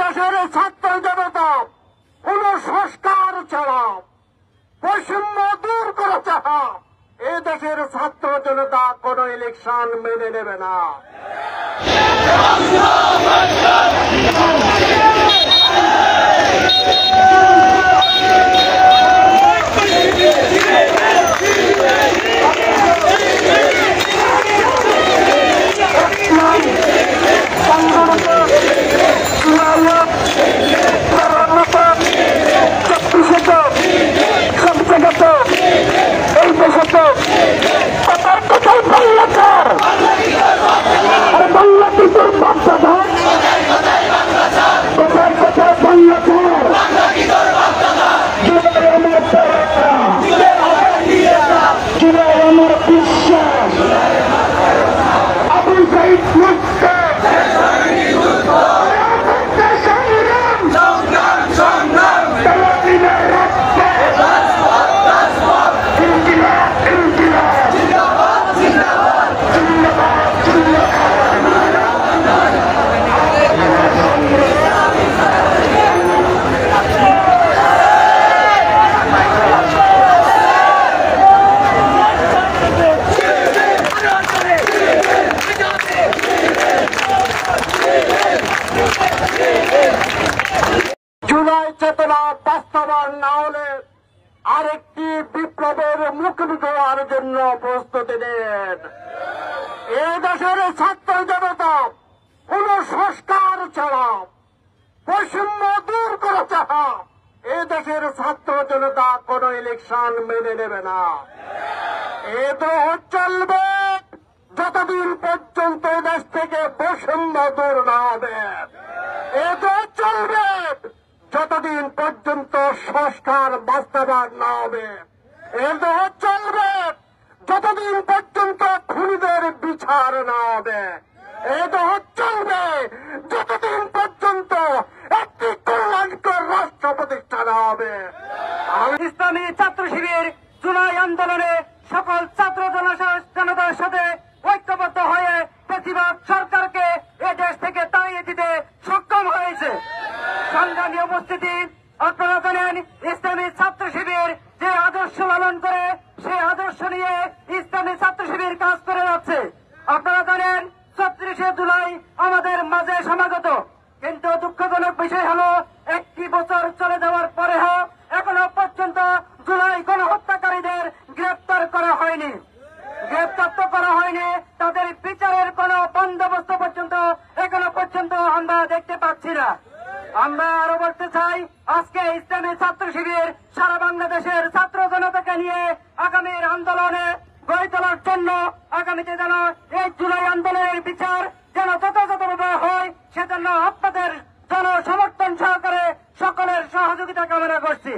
দেশের ছাত্র জনতা কোন সংস্কার ছাড়া বৈষম্য দূর করা চাহা এ দেশের ছাত্র জনতা কোন ইলেকশন মেনে নেবে না। জুলাই চেতনা বাস্তবায়ন না হলে আরেকটি বিপ্লবের মুখোমুখি হওয়ার জন্য প্রস্তুতি নেন। এ দেশের ছাত্র জনতা কোন সংস্কার ছাড়া বৈষম্য দূর করা চাহা এ দেশের ছাত্র জনতা কোন ইলেকশন মেনে নেবে না। এ তো চলবে যতদিন পর্যন্ত দেশ থেকে বৈষম্য দূর না হবে। এ তো চলবে যতদিন পর্যন্ত সংস্কার বাস্তবায়ন না হবে। এ তো চলবে যতদিন পর্যন্ত খুনিদের বিচার না হবে। এ তো চলবে যতদিন পর্যন্ত একটি কল্যাণকর রাষ্ট্র প্রতিষ্ঠা না হবে। ইসলামী ছাত্র শিবির জুলাই আন্দোলনে সকল ছাত্র জনতার সাথে ঐক্যবদ্ধ হয়ে বেশিরভাগ সরকারকে এ দেশ থেকে তাড়িয়ে দিতে সক্ষম হয়েছে। সংগ্রামী উপস্থিতি, আপনারা জানেন ইসলামী ছাত্র শিবির যে আদর্শ লালন করে সেই আদর্শ নিয়ে ইসলামী ছাত্র শিবির কাজ করে যাচ্ছে। আপনারা জানেন ৩৬শে জুলাই আমাদের মাঝে সমাগত, কিন্তু দুঃখজনক বিষয় হলো একটি বছর চলে যাওয়ার পরেও এখনো পর্যন্ত জুলাই গণহত্যাকারীদের গ্রেপ্তার করা হয়নি। গ্রেপ্তার তো করা হয়নি, তাদের বিচারের কোন বন্দোবস্ত পর্যন্ত এখনো পর্যন্ত আমরা দেখতে পাচ্ছি না। আমরা আরো বলতে চাই, আজকে ইসলামী ছাত্র শিবির সারা বাংলাদেশের ছাত্র জনতাকে নিয়ে আগামীর আন্দোলনে গড়ে তোলার জন্য আগামীতে যেন এই জুলাই আন্দোলনের বিচার যেন যথাযথভাবে হয় সেজন্য আপনাদের জনসমর্থন সহকারে সকলের সহযোগিতা কামনা করছি।